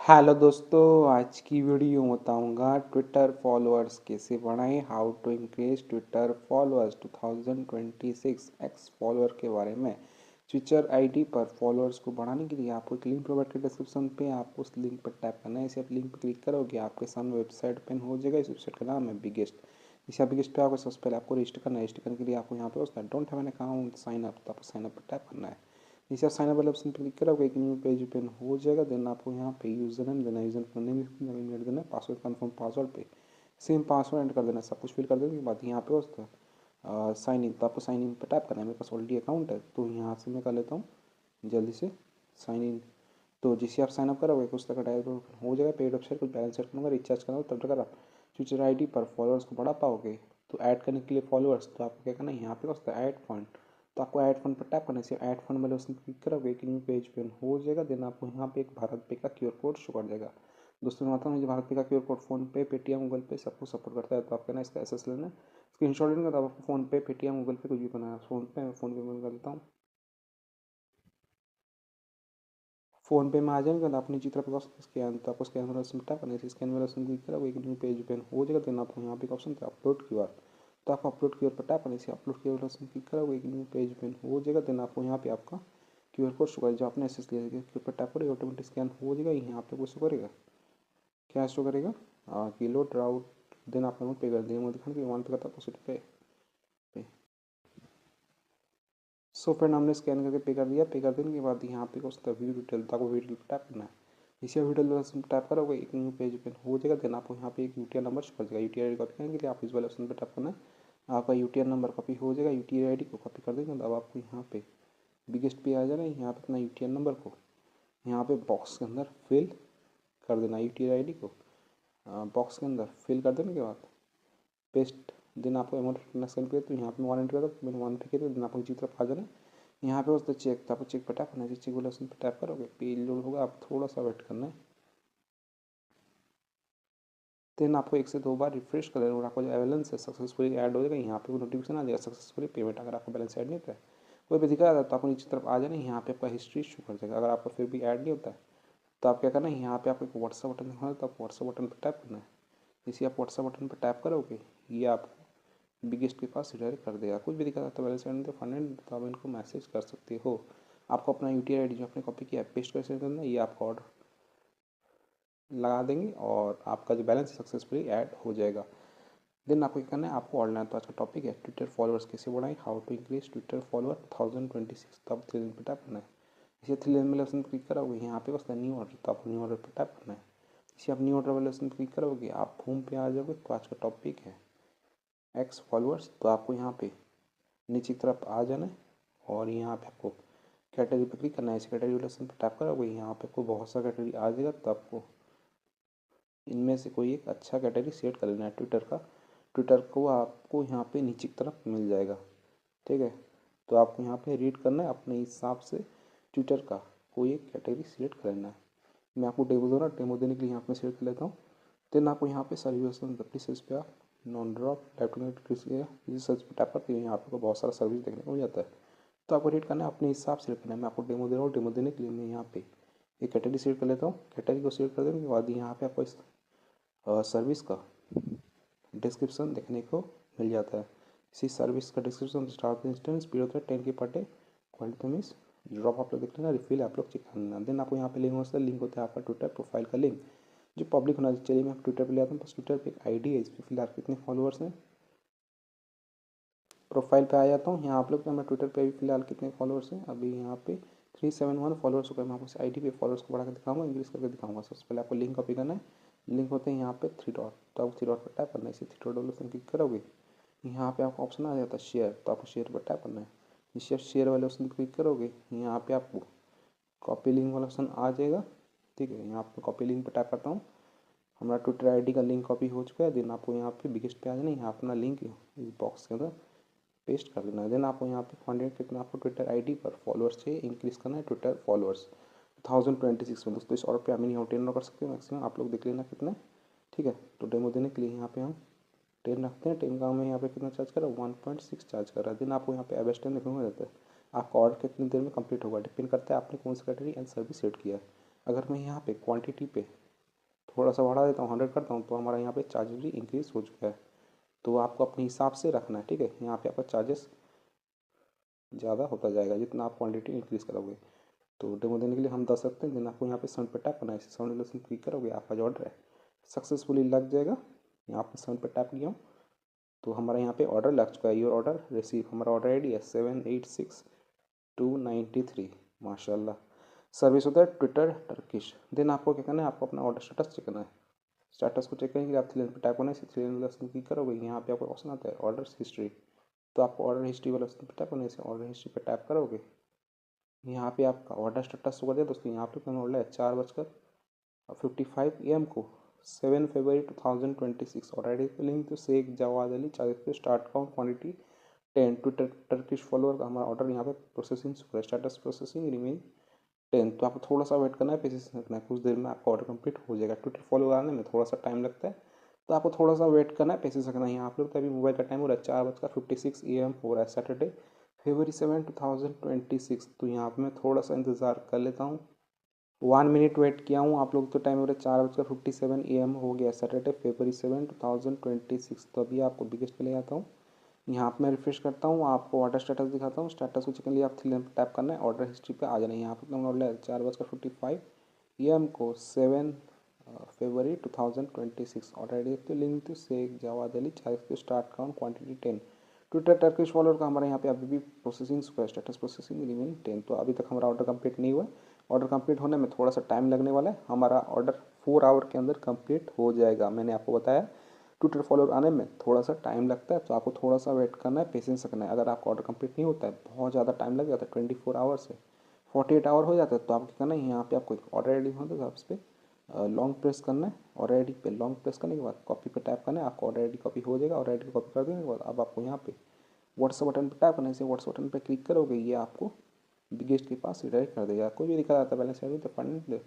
Hello दोस्तों, आज की वीडियो बताऊंगा ट्विटर फॉलोअर्स कैसे बढ़ाएं। How to increase Twitter followers 2026 X follower के बारे में। ट्विटर आईडी पर फॉलोअर्स को बढ़ाने के लिए आपको एक लिंक प्रोवाइड कर डिस्क्रिप्शन पे, आपको उस लिंक पर टैप करना है। इसे आप लिंक पर क्लिक करोगे आपके सामने वेबसाइट ओपन हो जाएगा। इस वेबसाइट का नाम है बिगेस्ट। इसे आप बिगेस्ट पे आपको सबसे पहले आपको रजिस्टर करना है। रजिस्टर करने के लिए आपको यहाँ पे उसका don't have an account sign up, तो आपको साइन अप पर टैप करना है। जैसे आप साइन अप वाले ऑप्शन पर क्लिक करोगे एक न्यू पेज ओपन हो जाएगा। देन आपको यहाँ पे यूजर नेम देना है, यूजर नेम ईमेल देना है, पासवर्ड कन्फर्म पासवर्ड पे सेम पासवर्ड एंटर कर देना है। सब कुछ फिल कर देने के बाद यहाँ पे उसका साइन इन, तो आपको साइन इन पर टैप करना है। मेरे पास ऑलरेडी अकाउंट है तो यहाँ से मैं कर लेता हूँ जल्दी से साइन इन। तो जिससे आप साइन अप करोगे कुछ तक डायरेक्ट हो जाएगा। पेड वेबसाइट कुछ बैलेंस सेट करूँगा, रिचार्ज करूँगा, तब तक आप ट्विटर आईडी पर फॉलोअर्स को बढ़ा पाओगे। तो ऐड करने के लिए फॉलोअर्स तो आपको क्या करना है, यहाँ पे उसका ऐड फंड, तो आपको ऐड फंड पर टैप करने से ऐड फंड वाले उसमें क्लिक करोगे एक न्यू पेज पे हो जाएगा। देन आपको यहाँ पे एक भारत पे का क्यूआर कोड शो कर जाएगा। दोस्तों मैं बताऊँ, मुझे भारत पे का क्यूआर कोड फोन पे, पेटीएम, गूगल पे सबको सपोर्ट करता है। तो आप कहना इसका एसेस लेना है, स्क्रीन शॉट लेना, तो आपको फोन पे, पेटीएम, गूगल पे कुछ भी करना है। फोन पे मैं करता हूँ। फ़ोन पे में आ जाएंगे तो आप नीचे तरफ स्कैन, तो आपको स्कैन वाला ऑप्शन टैप करना है। स्कैन वाला ऑप्शन क्लिक करोगे एक न्यू पेज ओपन हो जाएगा। देन आपको यहाँ पे एक ऑप्शन था अपलोड क्यूआर, तो आपको अपलोड क्यूआर पर टैप करने से अपलोड क्यूआर वाला ऑप्शन क्लिक करोगे एक न्यू पेज ओपन हो जाएगा। देन आपको यहाँ पे आपका क्यूआर कोड शो करेगा जो आपने एसेस लिया क्यूआर पर टैप करेगा, ऑटोमेटिक स्कैन हो जाएगा। यहाँ पे कुछ शो करेगा, क्या शो करेगा, किलो ड्राउट। देन आपने वो पे कर दिया, मुझे दिखाने के वन पे का था पोस्ट पे। सो फ्रेंड हमने स्कैन करके पे कर दिया। पे कर देने के बाद यहाँ पे उसका व्यू डिटेल था, आपको व्यू डिटेल पर टैप करना है। इसे वीडियो ऑप्शन टैप करोगे एक न्यू पेज ओपन हो जाएगा। देन आपको यहाँ पे एक यूटीआर नंबर शो कर जाएगा। यूटीआर कॉपी करने के लिए आप इस वाले ऑप्शन पर टैप करना है। आपका यूटीआर नंबर कॉपी हो जाएगा। यूटीआर आईडी को कॉपी कर देंगे तो अब आपको यहाँ पे बिगेस्ट पे आ जाना है। यहाँ पे अपना यूटीआर नंबर को यहाँ पे बॉक्स के अंदर फिल कर देना। यूटीआर आईडी को बॉक्स के अंदर फिल कर देने के बाद पेस्ट। देन आपको अमाउंट ट्रांजेक्शन पे, तो यहाँ पे 1 एंटर कर, मैंने 1 पे किया, देन आपको नीचे तरफ आ जाना है। यहाँ पे उसका चेक था, आपको चेक पर टैप करना है। चेक वाले ऑप्शन पर टैप करोगे पेज लोड होगा, आप थोड़ा सा वेट करना है। देन आपको 1 से 2 बार रिफ्रेश कर देना और आपको जो बैलेंस है सक्सेसफुली ऐड हो जाएगा। यहाँ पे नोटिफिकेशन आ जाएगा सक्सेसफुली पेमेंट। अगर आपको बैलेंस ऐड नहीं होता है, कोई भी दिखा रहा है, तो आपको नीचे तरफ आ जाना है। यहाँ पे आपका हिस्ट्री शो कर जाएगा। अगर आपका फिर भी ऐड नहीं होता है तो आप क्या करना है, यहाँ पे आपको एक व्हाट्सअप बटन दिखा है, तो आप व्हाट्सअप बटन पर टैप करना है। जैसे आप व्हाट्सअप बटन पर टैप करोगे ये आपको बिगेस्ट के पास रिडायरेक्ट कर देगा। कुछ भी दिखा तो बैलेंस ऐड नहीं तो फंड, तो आप इनको मैसेज कर सकते हो। आपको अपना यूटीआई आईडी जो आपने कॉपी किया है पेस्ट कर करना है, ये आपका ऑर्डर लगा देंगे और आपका जो बैलेंस सक्सेसफुली ऐड हो जाएगा। देन आपको क्या करना है, आपको ऑनलाइन, तो आज का टॉपिक है ट्विटर फॉलोअर्स कैसे बढ़ाएं, how to increase Twitter follower 2026। तो आप 3 दिन पर टैप करना है। इसे 3 दिन वाले ऑप्शन क्लिक करोगे यहाँ पे उसका न्यू ऑर्डर, तो आपको न्यू ऑर्डर पर टैप करना है। इसे आप न्यू ऑर्डर वाले ऑप्शन क्लिक करोगे आप होम पे आ जाओगे। तो आज का टॉपिक है एक्स फॉलोअर्स, तो आपको यहाँ पे नीचे की तरफ आ जाना है और यहाँ पे आपको कैटेगरी पर क्लिक करना है। इस कैटेगरी वाले ऑप्शन पर टैप करोगे यहाँ पे आपको बहुत सा कैटेगरी आ जाएगा। तो आपको इनमें से कोई एक अच्छा कैटेगरी सेट कर लेना है ट्विटर का। ट्विटर को आपको यहाँ पे नीचे की तरफ मिल जाएगा, ठीक है। तो आपको यहाँ पे रीड करना है अपने हिसाब से ट्विटर का कोई एक कैटेगरी सिलेक्ट कर लेना है। मैं आपको डेमो दूँगा, डेमो देने के लिए यहाँ पे सिलेक्ट कर लेता हूँ। देन आपको यहाँ पे सर्विस सर्च पे आप नॉन ड्रॉप लैपटॉप सर्च पर टैप करते हैं, यहाँ पे बहुत सारा सर्विस देखने को मिल जाता है। तो आपको रीड करना है अपने हिसाब से करना है। मैं आपको डेमो दे रहा हूँ, डेमो देने के लिए मैं यहाँ पे एक कैटेगरी सिलेक्ट कर लेता हूँ। कैटेगरी को सिलेक्ट कर देने के बाद यहाँ पे आपको इस सर्विस का डिस्क्रिप्शन देखने को मिल जाता है। इसी सर्विस का डिस्क्रिप्शन स्टार्ट इंस्टेंस स्पीड होता है 10 के per day, quality means drop आप लोग देख लेना, रिफिल आप लोग चेक करना। देन आपको यहाँ पे लिंक होता है, लिंक होता है आपका ट्विटर प्रोफाइल का लिंक जो पब्लिक होना चाहिए। चलिए मैं ट्विटर पे ले आता हूँ। बस ट्विटर पे एक आईडी है, इस पर फिलहाल कितने फॉलोअर्स हैं, प्रोफाइल पे आ जाता हूँ। यहाँ आप लोग मैं ट्विटर पे अभी फिलहाल कितने फॉलोअर्स हैं, अभी यहाँ पे 371 फॉलोअर्स हो गए। मैं आपको इस आईडी पे फॉलोअर्स को बढ़ा कर दिखाऊंगा, इंक्रीज करके दिखाऊंगा। सबसे पहले आपको लिंक कॉपी करना है। लिंक होते हैं यहाँ पे 3 डॉट, तो आप 3 डॉट पर टैप करना है। इसे 3 डॉट ऑप्शन क्लिक करोगे यहाँ पे आपको ऑप्शन आ जाता है शेयर, तो आपको शेयर पर टैप करना है। जिससे आप शेयर वाले ऑप्शन क्लिक करोगे यहाँ पे आपको कॉपी लिंक वाला ऑप्शन आ जाएगा, ठीक है। यहाँ पर कॉपी लिंक पर टैप करता हूँ, हमारा ट्विटर आईडी का लिंक कॉपी हो चुका है। देन आपको यहाँ पे बिगेस्ट पे आ जाना है, यहाँ अपना लिंक इस बॉक्स के अंदर पेस्ट कर देना है। देन आपको यहाँ पे कंटेंट कितना आपको ट्विटर आईडी पर फॉलोअर्स चाहिए, इंक्रीज करना है ट्विटर फॉलोअर्स 2026 में। दोस्तों इस और पे हम नहीं 10 कर सकते हैं मैक्सिमम, आप लोग देख लेना कितना, ठीक है। तो डेमो देने के लिए यहाँ पे हम 10 रखते हैं। 10 का हमें यहाँ पे कितना चार्ज कर रहा है, 1.6 चार्ज कर रहा है। देन आपको यहाँ पे एवेस्टन देखने को मिल जाता है। आपका ऑर्डर कितनी देर में कंप्लीट होगा डिपेंड करता है आपने कौन सा कैटेगरी एंड सर्विस सेट किया है। अगर मैं यहाँ पे क्वांटिटी पे थोड़ा सा बढ़ा देता हूँ, 100 करता हूँ, तो हमारा यहाँ पे चार्जेस भी इंक्रीज़ हो चुका है। तो आपको अपने हिसाब से रखना है, ठीक है। यहाँ पे आपका चार्जेस ज़्यादा होता जाएगा जितना आप क्वांटिटी इंक्रीज़ करोगे। तो डेमो देने के लिए हम बता सकते हैं, देन आपको यहाँ पे साउंड पे टैप करना है, साउंड लेसन क्लिक करोगे, आपका जो ऑर्डर है सक्सेसफुली लग जाएगा। यहाँ पे साउंड पे टैप किया हूँ तो हमारा यहाँ पे ऑर्डर लग चुका है। योर ऑर्डर रिसीव, हमारा ऑर्डर ID है 786293। माशाल्लाह। सर्विस होता है ट्विटर टर्किश। देन आपको क्या करना है, आपको अपना ऑर्डर स्टेटस चेक करना है। स्टेटस को चेक करने के लिए आप थ्री लाइन पे टैप करना है, थ्री लाइन वाला क्लिक करोगे, यहाँ पे आपको ऑप्शन आता है ऑर्डर हिस्ट्री। तो आपको ऑर्डर हिस्ट्री वाला पे टैप करने से ऑर्डर हिस्ट्री पे टैप करोगे, यहाँ पे आपका ऑर्डर स्टेटस होगा दिया दोस्तों। यहाँ पे मैंने ऑर्डर है 4:55 AM को 7 फरवरी 2026। ऑलरेडी लिंक तो शेख जवाद अली चालीस start count quantity 10 Twitter Turkish follower का हमारा ऑर्डर यहाँ पे प्रोसेसिंग स्टेटस प्रोसेसिंग रिमेन 10। तो आपको थोड़ा सा वेट करना है, पेशेंस रखना है, कुछ देर में आपका ऑर्डर कंप्लीट हो जाएगा। ट्विटर फॉलो आने में थोड़ा सा टाइम लगता है, तो आपको थोड़ा सा वेट करना है, पेशेंस रखना है। यहाँ पे अभी मोबाइल का टाइम हो रहा है 4:56 AM हो रहा है, सैटरडे फरवरी 7 2026। तो यहाँ पे मैं थोड़ा सा इंतज़ार कर लेता हूँ, 1 मिनट वेट किया हूँ। आप लोग तो टाइम हो रहा है 4:57 AM हो गया, सैटरडे फरवरी 7 2026। तो अभी आपको बिगेस्ट पे ले आता हूँ, यहाँ पे मैं रिफ्रेश करता हूँ, आपको ऑर्डर स्टेटस दिखाता हूँ। स्टेटस को चेक करने लिए आप थ्री लाइन पर टैप करना है, ऑर्डर हिस्ट्री पे आ जाना है। यहाँ पर मैंने ऑर्डर 4:55 AM को 7 फरवरी 2026। ऑर्डर आई डी देखते हो, link to Sheikh Jawad Ali 40 start count quantity 10। Twitter Turkish follower का हमारे यहाँ पे अभी भी प्रोसेसिंग स्टेटस प्रोसेसिंग रिमेन 10। तो अभी तक हमारा ऑर्डर कंप्लीट नहीं हुआ है। ऑर्डर कंप्लीट होने में थोड़ा सा टाइम लगने वाला है, हमारा ऑर्डर 4 आवर के अंदर कंप्लीट हो जाएगा। मैंने आपको बताया ट्विटर फॉलोअर आने में थोड़ा सा टाइम लगता है, तो आपको थोड़ा सा वेट करना है, पेशेंस रखना है। अगर आपका ऑर्डर कंप्लीट नहीं होता है, बहुत ज़्यादा टाइम लग जाता है, 24 आवर से 48 आवर हो जाता है, तो आपको क्या करना है, यहाँ पे आपको ऑर्डर आई डी होता है, उस पर लॉन्ग प्रेस करना है। ऑर्डर आई डी पे लॉन्ग प्रेस करने के बाद कॉपी पे टैप करना है, आपको ऑर्डर आई डी कॉपी हो जाएगा। ऑर्डर आई डी कॉपी कर देने के बाद अब आपको यहाँ पे व्हाट्सअप बटन पर टैप करने से व्हाट्सअप बटन पर क्लिक करोगे, ये आपको बिगेस्ट के पास रिडायरेक्ट कर देगा। कोई भी दिखा जाता है बैलेंस आई डी तो पढ़ने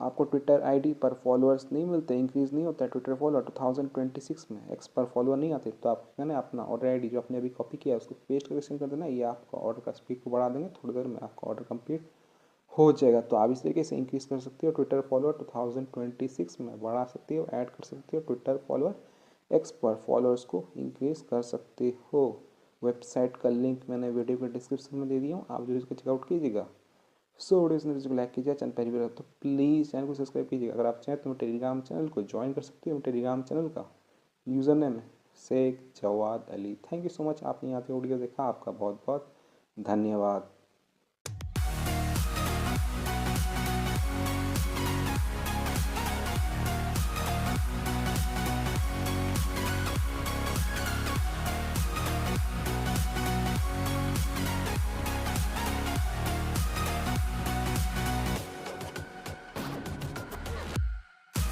आपको ट्विटर आईडी पर फॉलोअर्स नहीं मिलते, इंक्रीज़ नहीं होता है ट्विटर फॉलोअर 2026 में, एक्स पर फॉलोअर नहीं आते। तो आप कहना अपना ऑर्डर आईडी जो आपने अभी कॉपी किया है उसको पेस्ट करके सेंड कर देना, ये आपका ऑर्डर का स्पीड को बढ़ा देंगे, थोड़ी देर में आपका ऑर्डर कंप्लीट हो जाएगा। तो आप इस तरीके से इंक्रीज़ कर सकते हो ट्विटर फॉलोअर 2026 में, बढ़ा सकते हो, ऐड कर सकते हो ट्विटर फॉलोअर, एक्स पर फॉलोअर्स को इंक्रीज़ कर सकते हो। वेबसाइट का लिंक मैंने वीडियो के डिस्क्रिप्शन में दे दिया हूँ, आप जरूर इसको चेकआउट कीजिएगा। सो वीडियो को लाइक कीजिए, चैनल पहली बार तो प्लीज़ चैनल को सब्सक्राइब कीजिएगा। अगर आप चाहें तो टेलीग्राम चैनल को ज्वाइन कर सकते हो। टेलीग्राम चैनल का यूज़र नेम है Sheikh Jawad Ali. Thank you so much, आपने यहाँ पे ऑडियो देखा, आपका बहुत बहुत धन्यवाद।